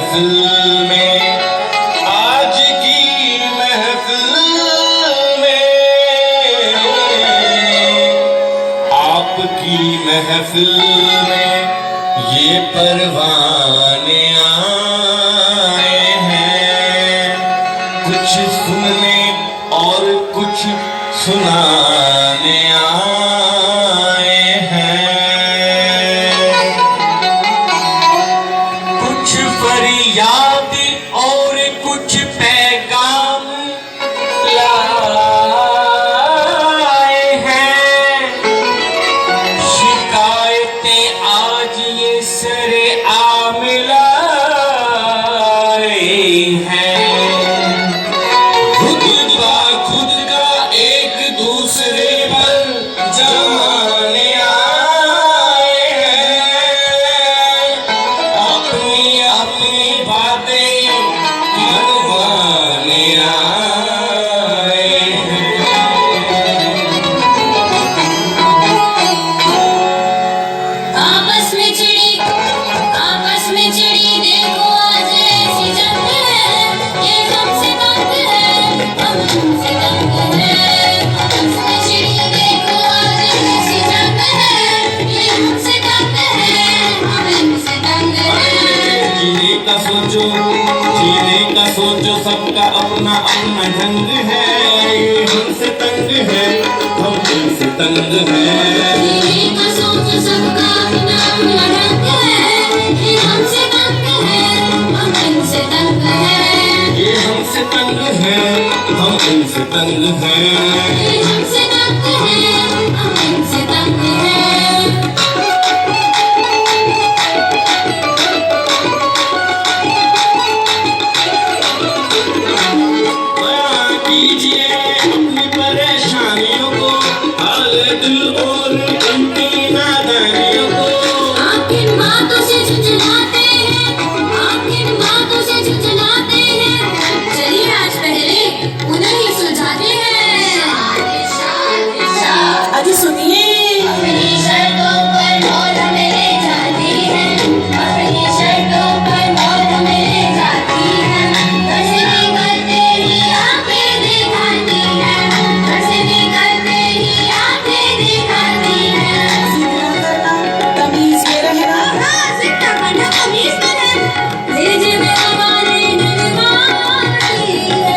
महफिल में, आज की महफिल में, आपकी महफिल में ये परवाने आए हैं, कुछ सुनने और कुछ सुनाने आए हैं। कुछ फरियाद और कुछ पैगाम लाए हैं, शिकायतें आज ये सरे आम लाए हैं। खुद का एक दूसरे पर जमाने आए हैं, अपनी अपनी बातें मनवाने आए हैं। आपस में चिड़ी देखो आज ऐसी जंग है, ये हमसे तंग है, हम उनसे तंग है। आपस में चिड़ी देखो आज ऐसी जंग है, ये हमसे तंग है, हम इनसे तंग है। जीने का सोचो सबका अपना अपना ढंग है, ये हमसे तंग है, हम इनसे तंग है। जीने का सोचो सबका अपना अपना ढंग है, ये हमसे तंग है, हम इनसे तंग है। ये हमसे तंग है, हम इनसे तंग है। ये हमसे तंग है, हम इनसे तंग है। बयां कीजिए अपनी परेशानियों को, हाल दिल और उनकी नादानियों को। आप किन बातों से झुंझलाते हैं, आप किन बातों से झुंझलाते हैं, चलिए आज पहले उन्हें ही सुलझाते हैं। अजी सुनिए, अपनी शर्तों पर मौत हमें ले जाती है, अपनी शर्तों पर मौत हमें ले जाती है। कसमी करते ही आंखें दिखाती है, कसमी करते ही आंखें दिखाती है। तमीज में रहना, जितना करना तमीज में रहना, भेजे में हमारे दिल मारती है।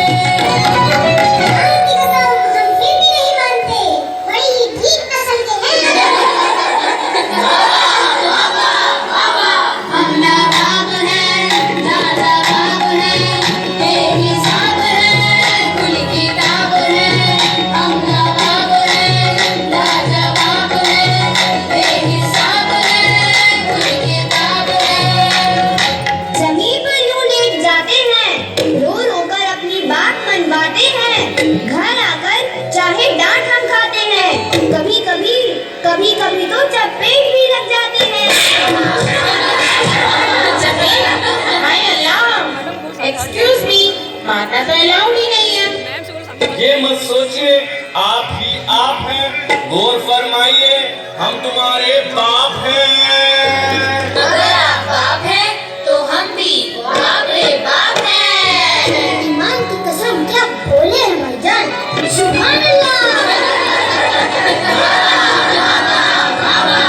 हम लाबाब हैं, लाजवाब हैं, बेहिसाब हैं, कुल किताब हैं। हम लाबाब हैं, लाजवाब हैं, बेहिसाब हैं, कुल किताब हैं। जमीन पर यूं लेट जाते हैं, रो रो कर अपनी बात मनवाते हैं। घर आकर चाहे डांट हम खाते हैं, कभी कभी तो चपेट भी लग जाते हैं। एक्सक्यूज मी, मारना तो अलाउड ही नहीं है। ये मत सोचिए आप ही आप हैं, गौर फरमाइए हम तुम्हारे बाप हैं। अगर आप बाप हैं तो हम भी आपके बाप हैं। ईमान की कसम क्या बोले हैं भाईजान, सुभान अल्लाह।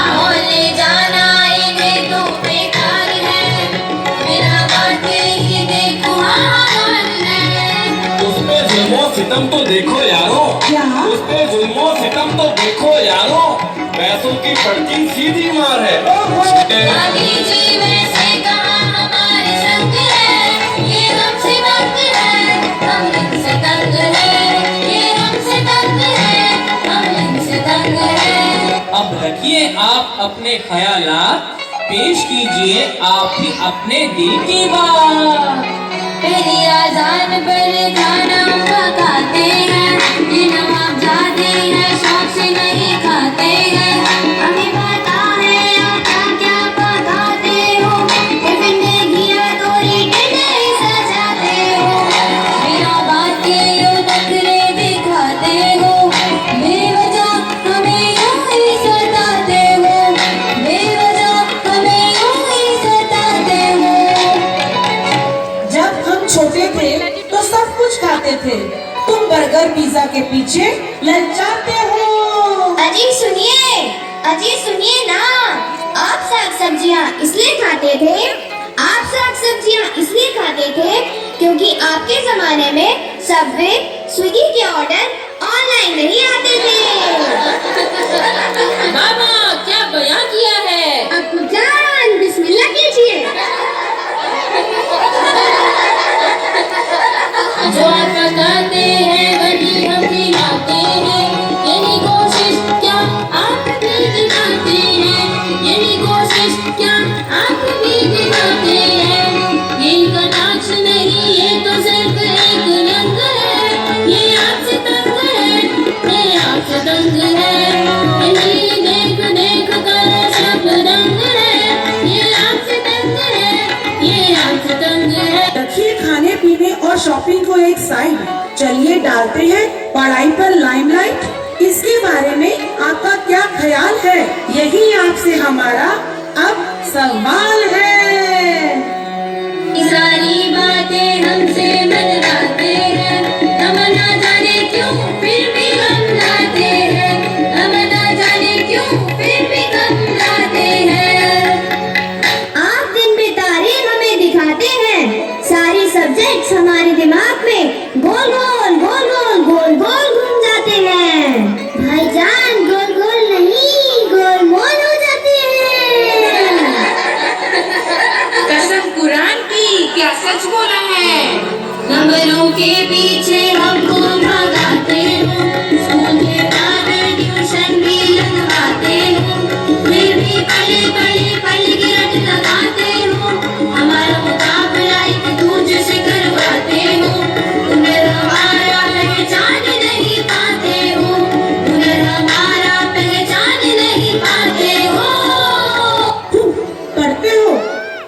मोहल्ले जाना इन्हें तो बेकार है, बिना बातें ही देखो हाल है। उस पे जुल्मो सितम तो देखो यारो, उस पे जुल्मो सितम तो देखो यारो, पैसों की पड़ती सीधी मार है। गांधी जी वैसे कहा हमारे संग है, ये हमसे तंग है, हम इनसे तंग है। ये हमसे तंग है, हम इनसे तंग है। अब रखिए आप अपने ख्यालात, पेश कीजिए आप ही अपने दिल की बात। पहली आजान पर खाना पकाते हैं, ये नवाब जाते हैं, शौक से नहीं खाते हैं। हमें पता है आप क्या पकाते हो, टिफिन में घिया तोरी टिड्डे सजाते हो। बिना बात के यूं नखरे दिखाते हो, बेवजह हमें यूं ही सताते हो, बेवजह हमें यूं ही सताते हो। ललचाते हो। अजी सुनिए ना, आप साग सब्जियाँ इसलिए खाते थे, क्योंकि आपके जमाने में सबवे स्विगी के ऑर्डर ऑनलाइन नहीं आते थे। बाबा क्या बयां किया है। अब्बू जान बिस्मिल्लाह कीजिए। जो आप पकाते हैं वही हम खिलाते हैं, यही कोशिश क्या आप भी दिखाते हैं, यही कोशिश क्या आप भी दिखाते हैं। ये कटाक्ष नहीं, ये तो सिर्फ एक रंग है, ये आपसे तंग है, ये आपसे तंग है, यही देख देख कर सब रंग है, ये आपसे तंग है, ये आपसे तंग है। रखिए खाने पीने और शॉपिंग को एक साइड, चलिए डालते हैं पढ़ाई पर लाइमलाइट। इसके बारे में आपका क्या ख्याल है, यही आपसे हमारा अब सवाल है। सारी बातें हमसे मनवाते हैं, हम ना जाने क्यों फिर भी हम लाते हैं, हम ना जाने क्यों फिर भी हम लाते हैं। आप दिन में तारे हमें दिखाते हैं, सारी सब्जेक्ट्स हमारे दिमाग में गोल गोल गोल गोल गोल गोल घूम जाते हैं। भाईजान गोल गोल नहीं, गोल मोल हो जाते हैं। कसम कुरान की, क्या सच बोला है। नंबरों के पीछे हमको भगाते हो, स्कूल के बाद ट्यूशन भी लगवाते हो, फिर भी पले पले पल गिरट लगाते हो, हमारा मुकाबला एक दूजे से करवाते हो, उन्हें हमारा पहचान नहीं पाते हो, उन्हें हमारा पहचान नहीं पाते हो। पढ़ते हो,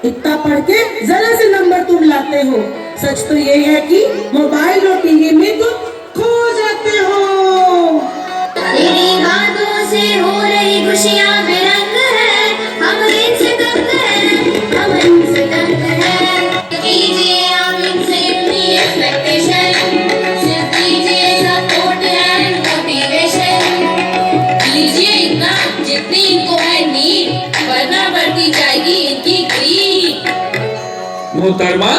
इतना पढ़ के जरा से नंबर तुम लाते हो। सच तो ये है कि मोबाइल और टीवी में तुम खो जाते हो। तेरी बातों से हो रही खुशियाँ बेरंग है, हम इनसे तंग हैं, हम इनसे तंग हैं। कीजिए आप इनसे अपनी एक्सपेक्टेशन, सिर्फ कीजिए सपोर्ट एंड मोटिवेशन। कीजिए इतना जितनी इनको है नीड, वरना बढ़ती जाएगी इनकी ग्रीड। मोहतरमा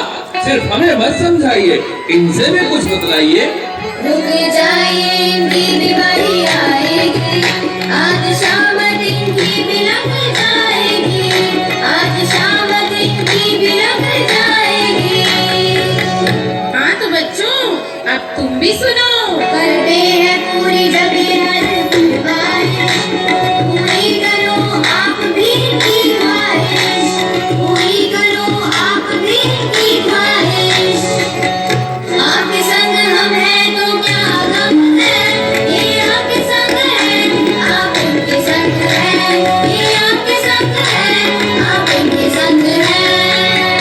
सिर्फ हमें मत समझाइए, इनसे भी कुछ बतलाइए। रुक जाइए इनकी बीमारी आएगी, आज शाम इनकी भी लग जाएगी, आज शाम इनकी भी लग जाएगी। हाँ तो बच्चों अब तुम भी सुनो। करते हैं पूरी जब ये हर ख्वाहिश, पूरी करो आप भी इनकी ख्वाहिश, पूरी करो आप भी इनकी ख्वाहिश। आपके संग हम हैं तो क्या गम है, ये आपके संग है, आप इनके संग हैं, ये आपके संग है, आप इनके संग हैं।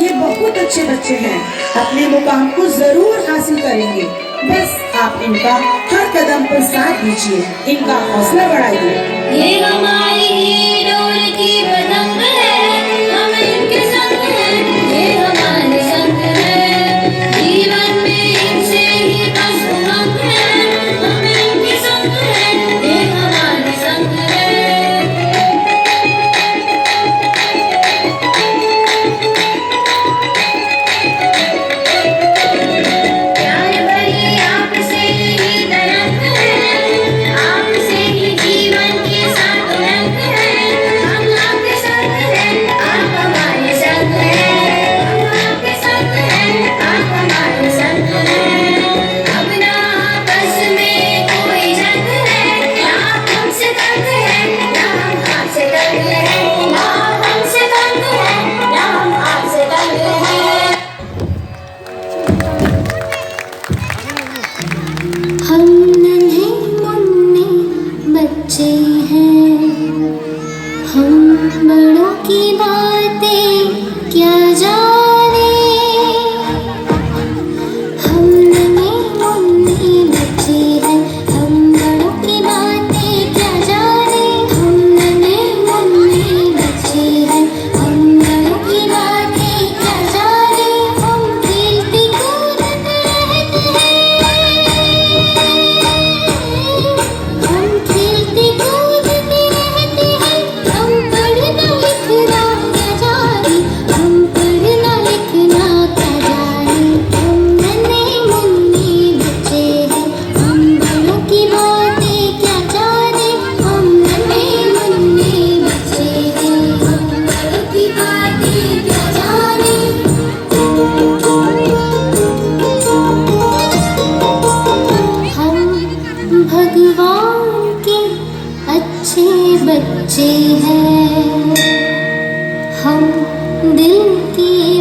ये बहुत अच्छे बच्चे हैं, अपने मुकाम को जरूर हासिल करेंगे। बस आप इनका हर कदम पर साथ दीजिए, इनका हौसला बढ़ाइए। ये हमारी ही डोर की पतंग है, हम इनके संग हैं, ये हमारे संग है, जीवन में इनसे ही बस उमंग है, हम इनके संग हैं, ये हमारे संग है। प्यार भरी आपसे ही तरंग है, आपसे ही जीवन के साथ रंग है, भगवान के अच्छे बच्चे हैं, हम दिल की